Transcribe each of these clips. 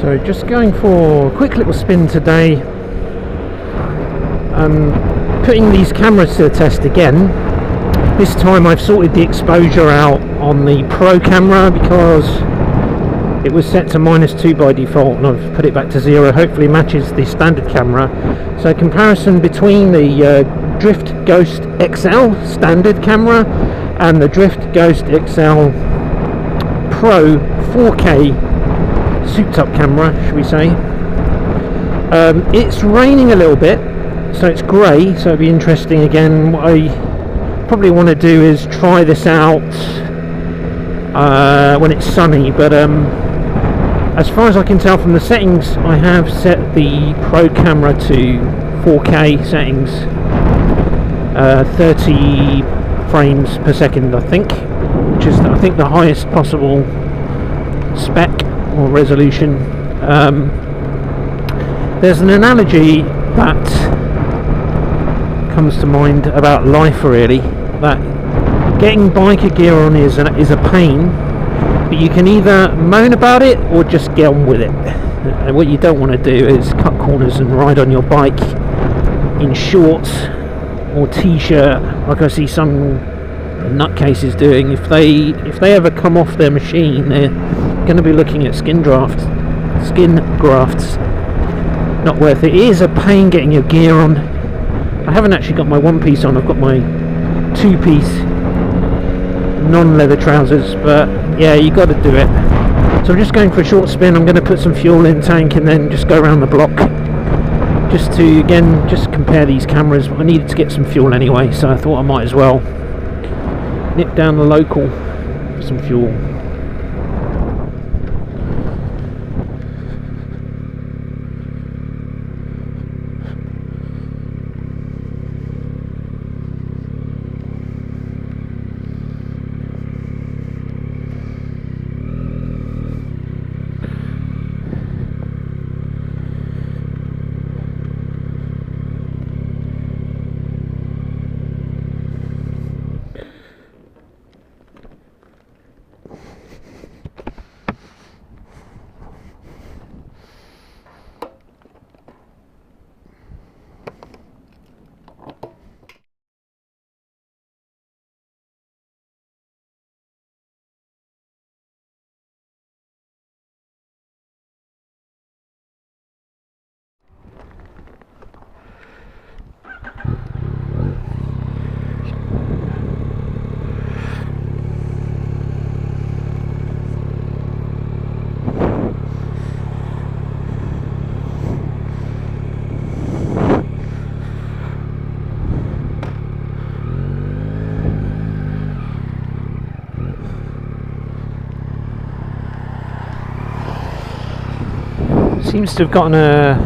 So just going for a quick little spin today, putting these cameras to the test again. This time I've sorted the exposure out on the Pro camera because it was set to -2 by default, and I've put it back to 0. Hopefully matches the standard camera. So comparison between the Drift Ghost XL standard camera and the Drift Ghost XL Pro 4K souped up camera, should we say. It's raining a little bit, so it's grey, so it'll be interesting again. What I probably want to do is try this out when it's sunny, but as far as I can tell from the settings, I have set the Pro camera to 4K settings, 30 frames per second, I think, which is I think the highest possible spec or resolution. There's an analogy that comes to mind about life, really, that getting biker gear on is a pain, but you can either moan about it or just get on with it. And what you don't want to do is cut corners and ride on your bike in shorts or t-shirt like I see some nutcases doing. If they ever come off their machine, they're going to be looking at skin grafts. Not worth it. It is a pain getting your gear on. I haven't actually got my one piece on, I've got my two-piece non-leather trousers, but yeah, you got to do it. So I'm just going for a short spin. I'm going to put some fuel in the tank and then just go around the block just to again just compare these cameras. I needed to get some fuel anyway, so I thought I might as well nip down the local for some fuel. Seems to have gotten a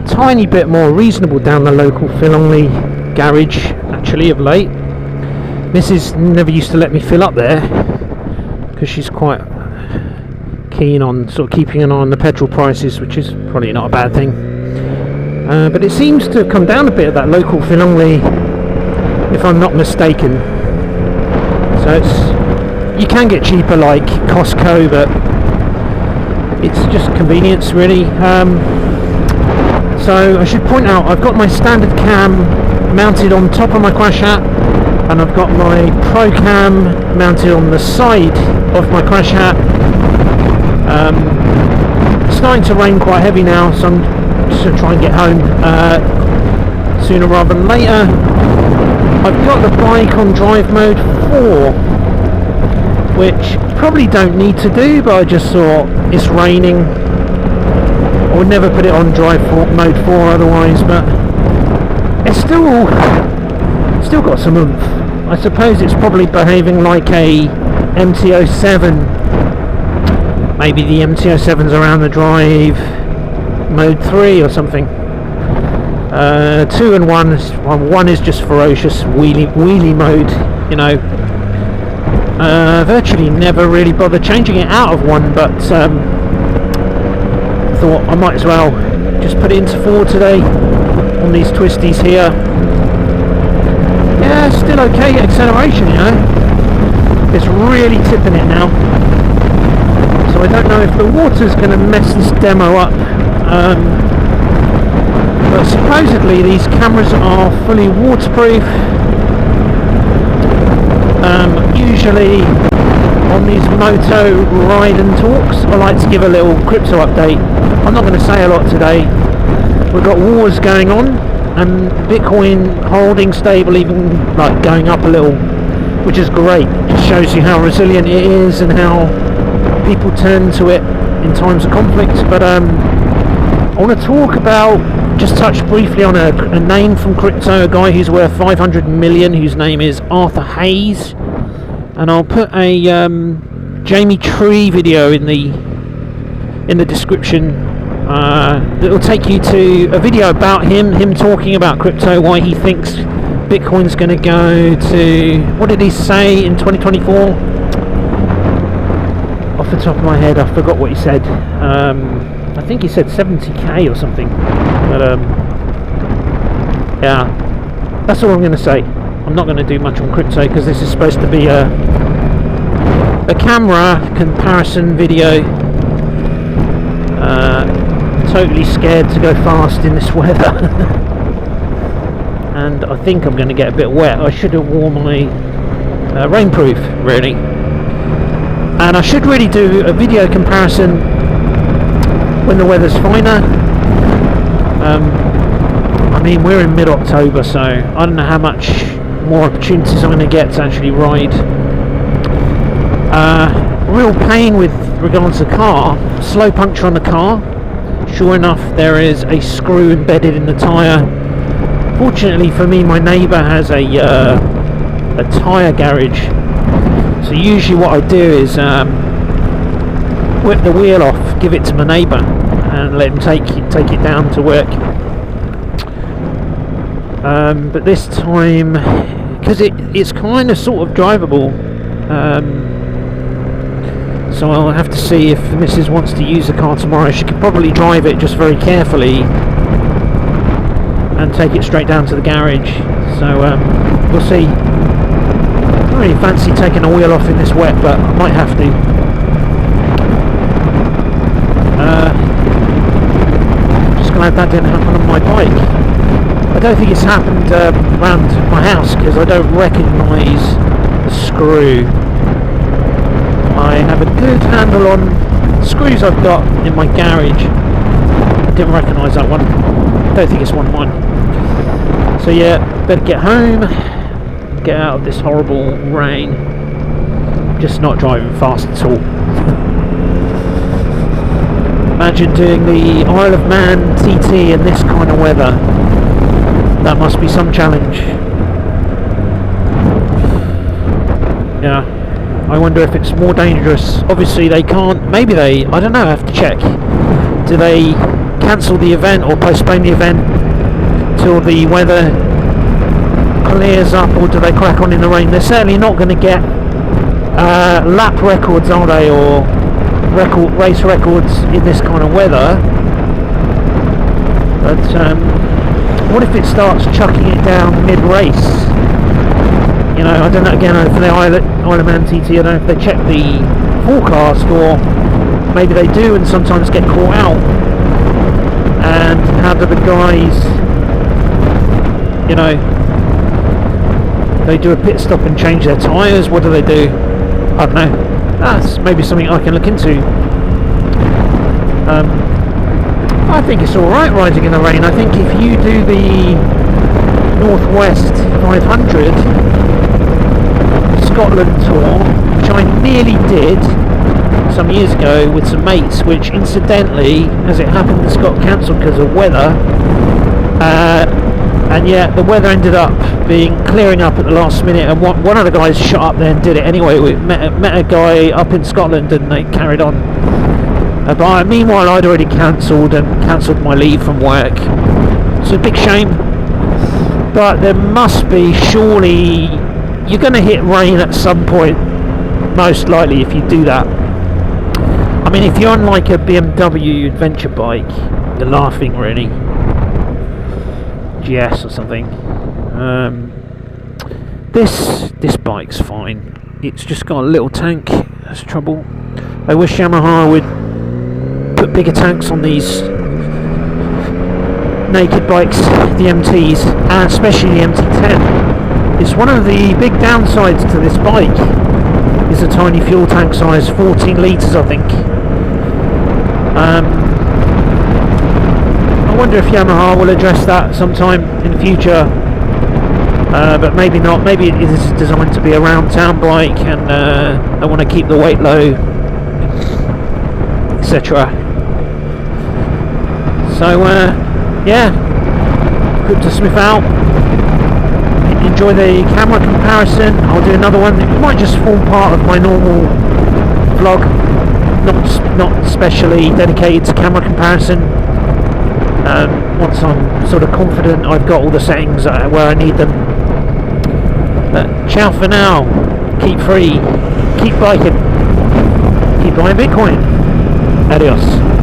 tiny bit more reasonable down the local Philongley garage actually of late. Mrs. never used to let me fill up there because she's quite keen on sort of keeping an eye on the petrol prices, which is probably not a bad thing. But it seems to have come down a bit at that local Philongley, if I'm not mistaken. So you can get cheaper like Costco, but it's just convenience, really. So I should point out, I've got my standard cam mounted on top of my crash hat, and I've got my Pro cam mounted on the side of my crash hat. It's starting to rain quite heavy now, so I'm just going to try and get home sooner rather than later. I've got the bike on drive mode 4, which probably don't need to do, but I just thought it's raining. I would never put it on mode 4 otherwise, but it's still got some oomph. I suppose it's probably behaving like a MT-07. Maybe the MT-07's around the drive mode 3 or something. 2 and 1 is just ferocious wheelie mode, you know. Virtually never really bothered changing it out of 1, but thought I might as well just put it into 4 today on these twisties here. Yeah, still okay acceleration, you know. It's really tipping it now. So so I don't know if the water's going to mess this demo up. But supposedly these cameras are fully waterproof. Usually on these moto ride and talks, I like to give a little crypto update. I'm not going to say a lot today. We've got wars going on, and Bitcoin holding stable, even like going up a little, which is great. It just shows you how resilient it is and how people turn to it in times of conflict. But I want to talk about, just touch briefly on a name from crypto, a guy who's worth 500 million, whose name is Arthur Hayes, and I'll put a Jamie Tree video in the description. It'll take you to a video about him talking about crypto, why he thinks Bitcoin's going to go to, what did he say, in 2024? Off the top of my head, I forgot what he said. I think he said 70k or something. But yeah, that's all I'm going to say. I'm not going to do much on crypto because this is supposed to be a camera comparison video. Totally scared to go fast in this weather. And I think I'm going to get a bit wet. I should have worn my rainproof, really. And I should really do a video comparison when the weather's finer. I mean, we're in mid-October, so I don't know how much more opportunities I'm going to get to actually ride. Real pain with regards to the car. Slow puncture on the car. Sure enough, there is a screw embedded in the tyre. Fortunately for me, my neighbour has a tyre garage. So usually what I do is whip the wheel off, give it to my neighbour, and let him take it down to work. But this time, because it's kind of sort of drivable, so I'll have to see if Mrs. wants to use the car tomorrow. She could probably drive it just very carefully and take it straight down to the garage. So we'll see. I don't really fancy taking a wheel off in this wet, but I might have to. Just glad that didn't happen on my bike. I don't think it's happened around my house because I don't recognise the screw. I have a good handle on the screws I've got in my garage. I didn't recognise that one. I don't think it's one of mine. So yeah, better get home, get out of this horrible rain. Just not driving fast at all. Imagine doing the Isle of Man TT in this kind of weather. That must be some challenge. Yeah. I wonder if it's more dangerous. Obviously they can't, maybe they, I don't know, I have to check. Do they cancel the event or postpone the event till the weather clears up, or do they crack on in the rain? They're certainly not going to get lap records, are they, or race records in this kind of weather. But what if it starts chucking it down mid-race? You know, I don't know, again, for the Isle of Man TT, I don't know if they check the forecast, or maybe they do and sometimes get caught out. And how do the guys, you know, they do a pit stop and change their tyres? What do they do? I don't know. That's maybe something I can look into. I think it's alright riding in the rain. I think if you do the Northwest 500 Scotland tour, which I nearly did some years ago with some mates, which incidentally, as it happened, this got cancelled because of weather, and yet the weather ended up clearing up at the last minute, and one of the guys shot up there and did it anyway. We met a guy up in Scotland and they carried on. But meanwhile I'd already cancelled my leave from work. It's a big shame, but there must be, surely you're going to hit rain at some point, most likely, if you do that. I mean, if you're on like a BMW adventure bike, you're laughing really. GS or something. This bike's fine. It's just got a little tank, That's trouble. I wish Yamaha would put bigger tanks on these naked bikes, the MTs, and especially the MT-10. It's one of the big downsides to this bike, is a tiny fuel tank size, 14 litres I think. I wonder if Yamaha will address that sometime in the future, but maybe not. Maybe it is designed to be a round town bike, and I want to keep the weight low, etc. So yeah, good to sniff out. Enjoy the camera comparison. I'll do another one. It might just form part of my normal vlog, not specially dedicated to camera comparison. Once I'm sort of confident I've got all the settings where I need them. But ciao for now. Keep free. Keep biking. Keep buying Bitcoin. Adios.